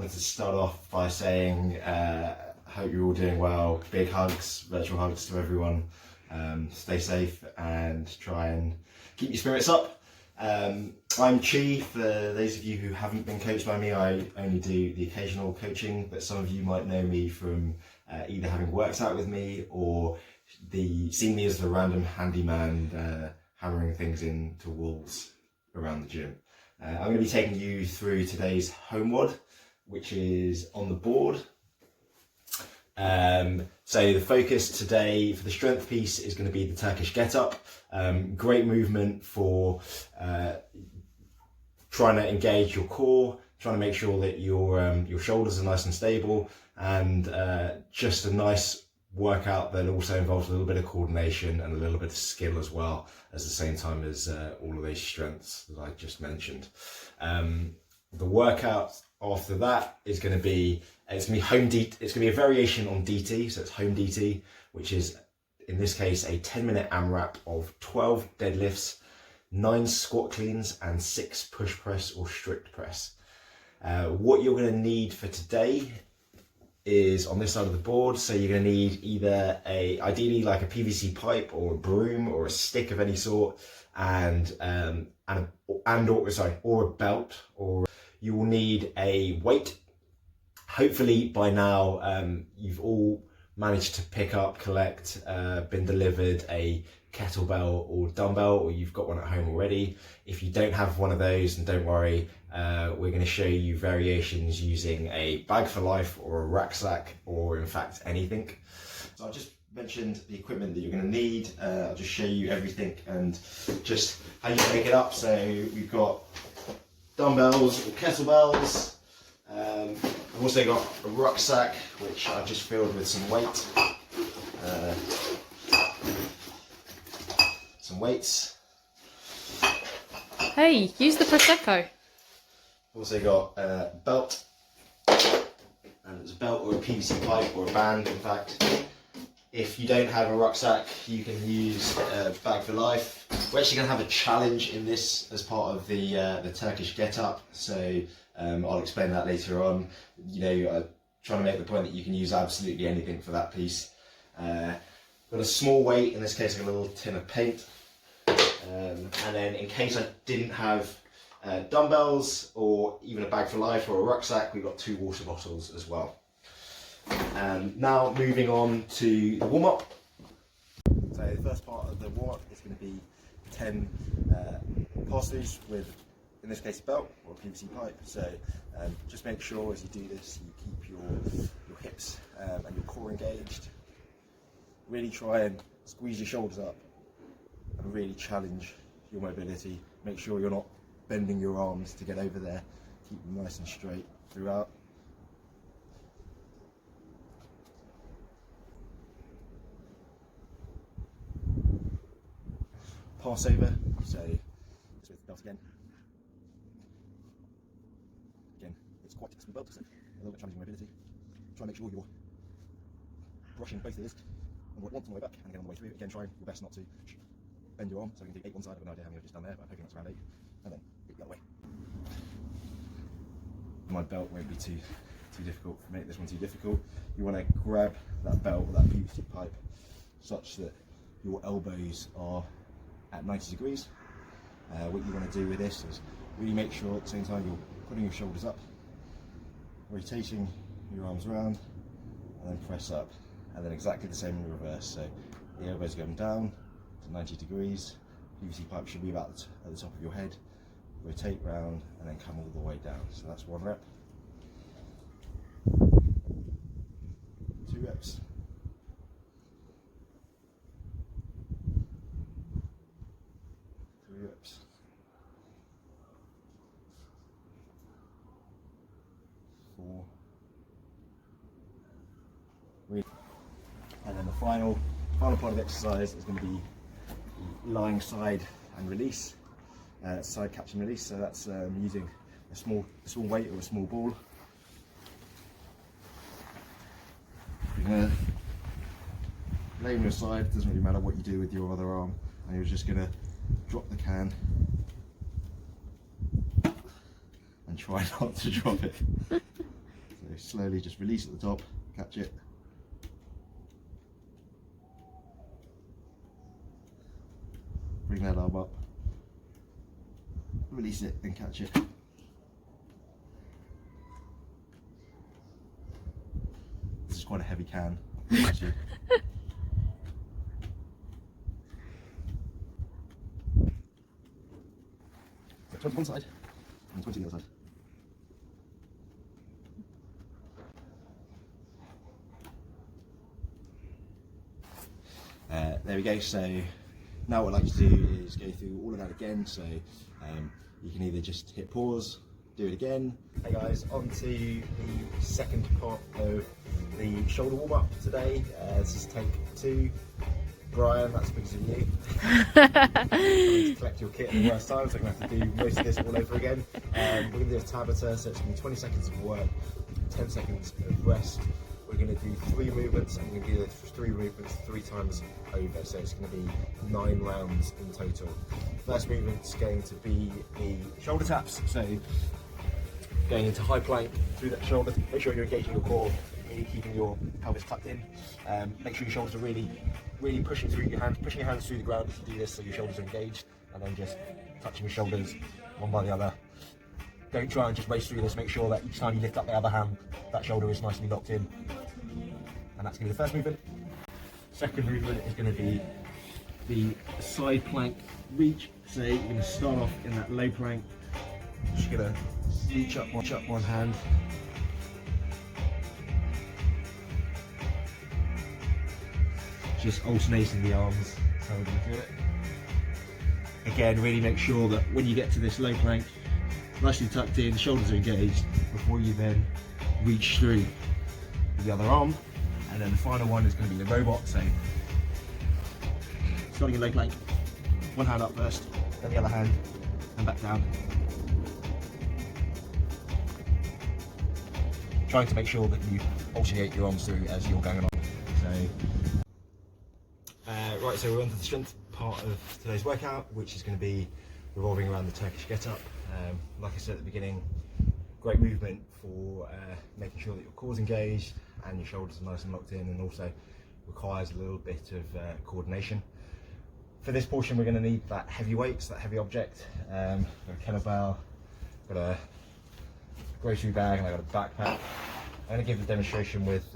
wanted to start off by saying hope you're all doing well. Big hugs, virtual hugs to everyone. Stay safe and try and keep your spirits up. I'm Chi. For those of you who haven't been coached by me, I only do the occasional coaching, but some of you might know me from either having worked out with me or seeing me as the random handyman hammering things into walls around the gym. I'm going to be taking you through today's home WOD, which is on the board. So the focus today for the strength piece is going to be the Turkish Get Up. Great movement for trying to engage your core, trying to make sure that your shoulders are nice and stable, and just a nice workout that also involves a little bit of coordination and a little bit of skill as well, at the same time as all of those strengths that I just mentioned. The workout after that is going to be, it's going to be a variation on DT, so it's home DT, which is in this case a 10-minute AMRAP of 12 deadlifts, 9 squat cleans and 6 push press or strict press. What you're going to need for today is on this side of the board, so you're going to need either ideally like a PVC pipe or a broom or a stick of any sort, or a belt, or you will need a weight. Hopefully by now you've all managed to pick up, collect, been delivered a kettlebell or dumbbell, or you've got one at home already. If you don't have one of those, then don't worry. We're going to show you variations using a bag for life or a rucksack, or in fact anything. So I just mentioned the equipment that you're going to need. I'll just show you everything and just how you make it up. So we've got dumbbells or kettlebells. I've also got a rucksack which I've just filled with some weight. Some weights. Hey, use the Prosecco. Also got a belt, and it's a belt or a PVC pipe or a band, in fact. If you don't have a rucksack, you can use a bag for life. We're actually going to have a challenge in this as part of the Turkish Get Up, so I'll explain that later on. You know, trying to make the point that you can use absolutely anything for that piece. Got a small weight, in this case I've got a little tin of paint. And then in case I didn't have dumbbells or even a bag for life or a rucksack, we've got 2 water bottles as well. Now moving on to the warm-up. So the first part of the warm-up is going to be 10 pass-throughs with, in this case, a belt or a PVC pipe. So just make sure as you do this you keep your hips and your core engaged. Really try and squeeze your shoulders up and really challenge your mobility. Make sure you're not bending your arms to get over there. Keep them nice and straight throughout. Pass over, so it's with the belt again. Again, it's quite a small belt, so a little bit challenging mobility. Try and make sure you're brushing both ears once on the way back and again on the way through. Again, try your best not to bend your arm, so we can do 8 one side. I have no idea how many I've just done there, but I'm hoping that's around 8, and then hit the other way. My belt won't be too difficult. Make this one too difficult, you want to grab that belt or that PVC pipe such that your elbows are at 90 degrees. What you want to do with this is really make sure at the same time you're putting your shoulders up, rotating your arms around, and then press up, and then exactly the same in reverse. So the elbows going down to 90 degrees, PVC pipe should be about at the top of your head, rotate round, and then come all the way down. So that's 1 rep. 2 reps. 3 reps. 4. And then the final part of the exercise is going to be lying side and release, side catch and release. So that's using a small weight or a small ball. You're going to lay on your side. It doesn't really matter what you do with your other arm, and you're just going to drop the can and try not to drop it. slowly just release at the top, catch it. Bring that arm up, release it and catch it. This is quite a heavy can. So 20 one side and 20 the other side. There we go. So now what I'd like to do is go through all of that again. So you can either just hit pause, do it again. Hey guys, on to the second part of the shoulder warm up today. This is take 2. Brian, that's because of you. I need to collect your kit at the worst time, so I'm going to have to do most of this all over again. We're going to do a TABATA, so it's going to be 20 seconds of work, 10 seconds of rest. We're going to do 3 movements, and we're going to do the 3 movements 3 times over, so it's going to be 9 rounds in total. First movement's going to be the shoulder taps, so going into high plank through that shoulder. Make sure you're engaging your core, really keeping your pelvis tucked in. Make sure your shoulders are really pushing through your hands, pushing your hands through the ground as you do this, so your shoulders are engaged, and then just touching your shoulders one by the other. Don't try and just race through this. Make sure that each time you lift up the other hand, that shoulder is nicely locked in. And that's going to be the first movement. Second movement is going to be the side plank reach. So you're going to start off in that low plank. Just going to reach up one hand. Just alternating the arms. That's how we're going to do it. Again, really make sure that when you get to this low plank, nicely tucked in, shoulders are engaged, before you then reach through with the other arm. And then the final one is going to be the robot. So starting in low plank, one hand up first, then the other hand, and back down. Trying to make sure that you alternate your arms through as you're going along. Right, so we're on to the strength part of today's workout, which is going to be revolving around the Turkish Get Up. Like I said at the beginning, great movement for making sure that your core's engaged and your shoulders are nice and locked in, and also requires a little bit of coordination. For this portion, we're going to need that heavy weights, that heavy object. Got a kettlebell, got a grocery bag, and I've got a backpack. I'm going to give the demonstration with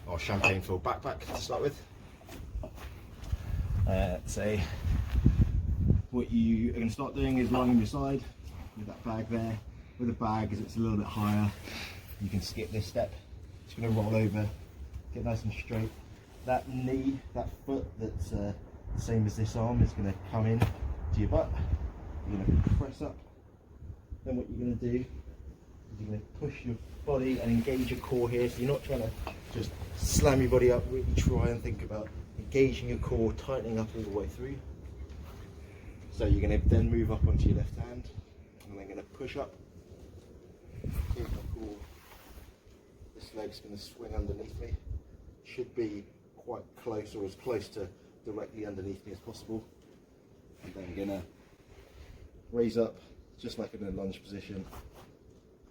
our champagne filled backpack to start with. So what you are going to start doing is lying on your side with that bag there. With a bag, as it's a little bit higher, you can skip this step. It's going to roll over, get nice and straight. That knee, that foot that's the same as this arm, is going to come in to your butt. You're going to press up. Then what you're going to do is you're going to push your body and engage your core here. So you're not trying to just slam your body up, really try and think about engaging your core, tightening up all the way through. So you're going to then move up onto your left hand, and then going to push up. Keep my core. This leg's going to swing underneath me. Should be quite close, or as close to directly underneath me as possible. And then I'm going to raise up, just like in a lunge position.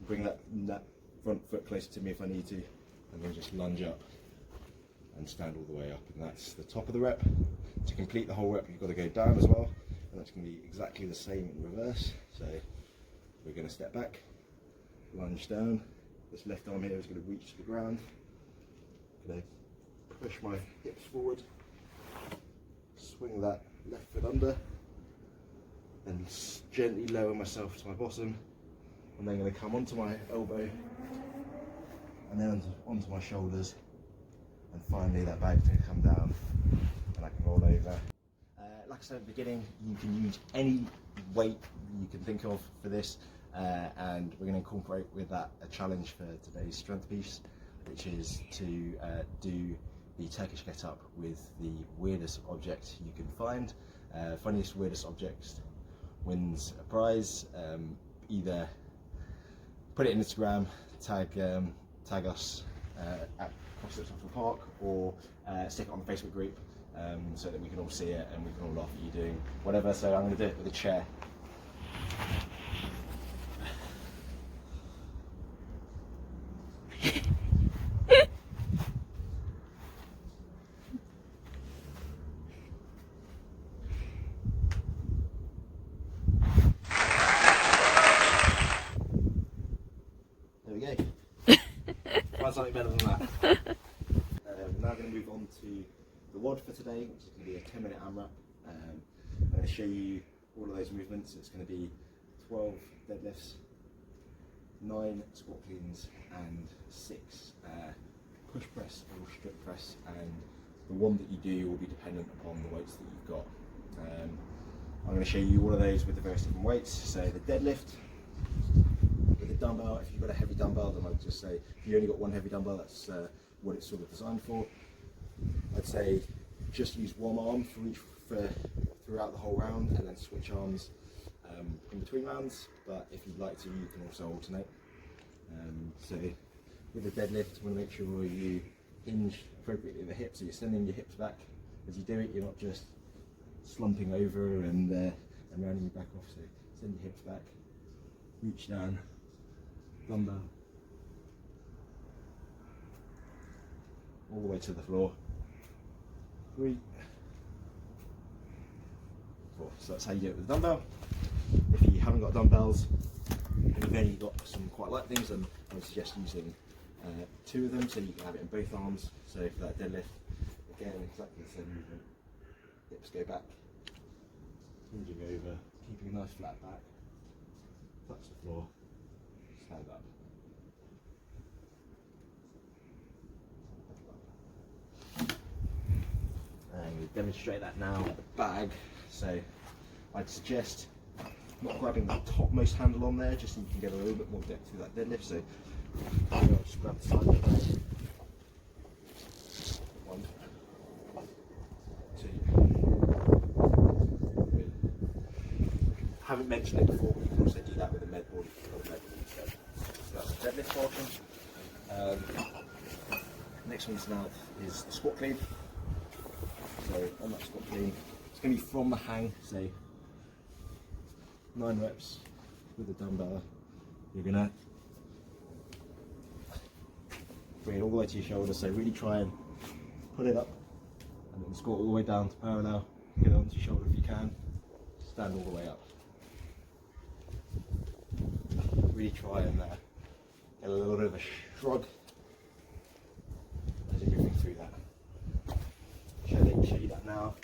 Bring that front foot closer to me if I need to, and then just lunge up and stand all the way up. And that's the top of the rep. To complete the whole rep, you've got to go down as well, and that's going to be exactly the same in reverse. So we're going to step back, lunge down. This left arm here is going to reach to the ground. I'm going to push my hips forward, swing that left foot under, then gently lower myself to my bottom. I'm then going to come onto my elbow, and then onto my shoulders, and finally that bag's going to come down and I can roll over. Like I said at the beginning, you can use any weight you can think of for this, and we're going to incorporate with that a challenge for today's strength piece, which is to do the Turkish Get Up with the weirdest object you can find. Funniest, weirdest objects wins a prize. Either put it in Instagram, tag us at CrossFit Park, or stick it on the Facebook group so that we can all see it and we can all laugh at you doing whatever. So I'm going to do it with a chair. better than that. We're now going to move on to the WOD for today, which is going to be a 10-minute AMRAP. I'm going to show you all of those movements. It's going to be 12 deadlifts, 9 squat cleans, and 6 push press or strip press. And the one that you do will be dependent upon the weights that you've got. I'm going to show you all of those with the various different weights. So the deadlift with a dumbbell. If you've got a heavy dumbbell, then I'd just say if you only got one heavy dumbbell, that's what it's sort of designed for. I'd say just use one arm throughout the whole round, and then switch arms in between rounds. But if you'd like to, you can also alternate. So with the deadlift, you want to make sure you hinge appropriately at the hips, so you're sending your hips back as you do it. You're not just slumping over and rounding your back off. So send your hips back, reach down, dumbbell all the way to the floor. 3, 4. So that's how you do it with a dumbbell. If you haven't got dumbbells and you've only got some quite light things, then I would suggest using 2 of them, so you can have it in both arms. So for that deadlift, again, exactly the same movement. Hips go back, hinging over, keeping a nice flat back, touch the floor, stand up. And we demonstrate that now with the bag. So I'd suggest not grabbing the topmost handle on there, just so you can get a little bit more depth through that deadlift. So I'll just grab the side of the bag. 1, 2. Haven't mentioned it before, but you can also do that with a med board if you've got a med board instead. So that's the deadlift portion. Next one now is the squat clean. So on that squat clean, it's going to be from the hang, so 9 reps with the dumbbell. You're going to bring it all the way to your shoulder, so really try and put it up and then squat all the way down to parallel. Get it onto your shoulder if you can, stand all the way up. Really try and get a little bit of a shrug as you're moving through that. Show you that now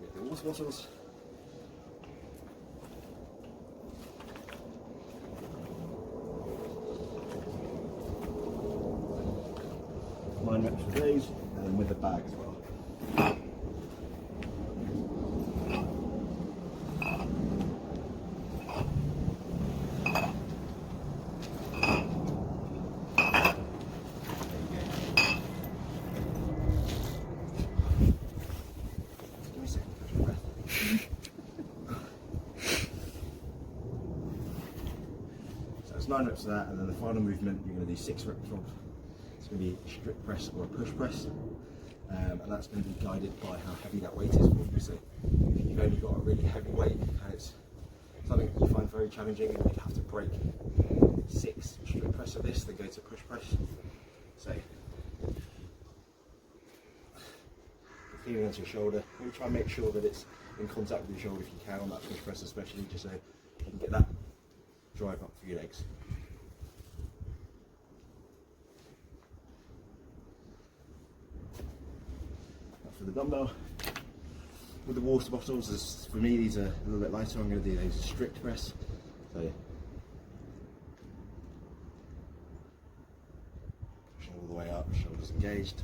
with the water bottles. Nine reps with those, and then with the bag as well. So it's 9 reps of that, and then the final movement you're going to do 6 reps of. It's going to be a strip press or a push press, and that's going to be guided by how heavy that weight is for you. So if you've only got a really heavy weight and it's something that you find very challenging, and you'd have to break 6 strip press of this, then go to push press. So feeling onto your shoulder, really try and make sure that it's in contact with your shoulder if you can on that push press, especially, just so you can get that drive up through your legs. That's for the dumbbell. With the water bottles, for me these are a little bit lighter. I'm going to do those strict press. So pushing all the way up, shoulders engaged.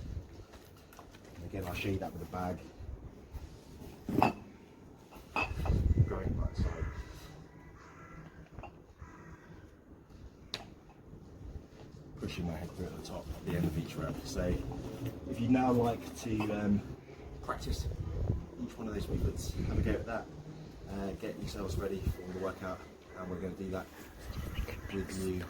And again, I'll show you that with a bag. Going right side. Pushing my head through at the top at the end of each rep. So if you'd now like to practice each one of those movements, have a go at that, get yourselves ready for the workout, and we're going to do that with you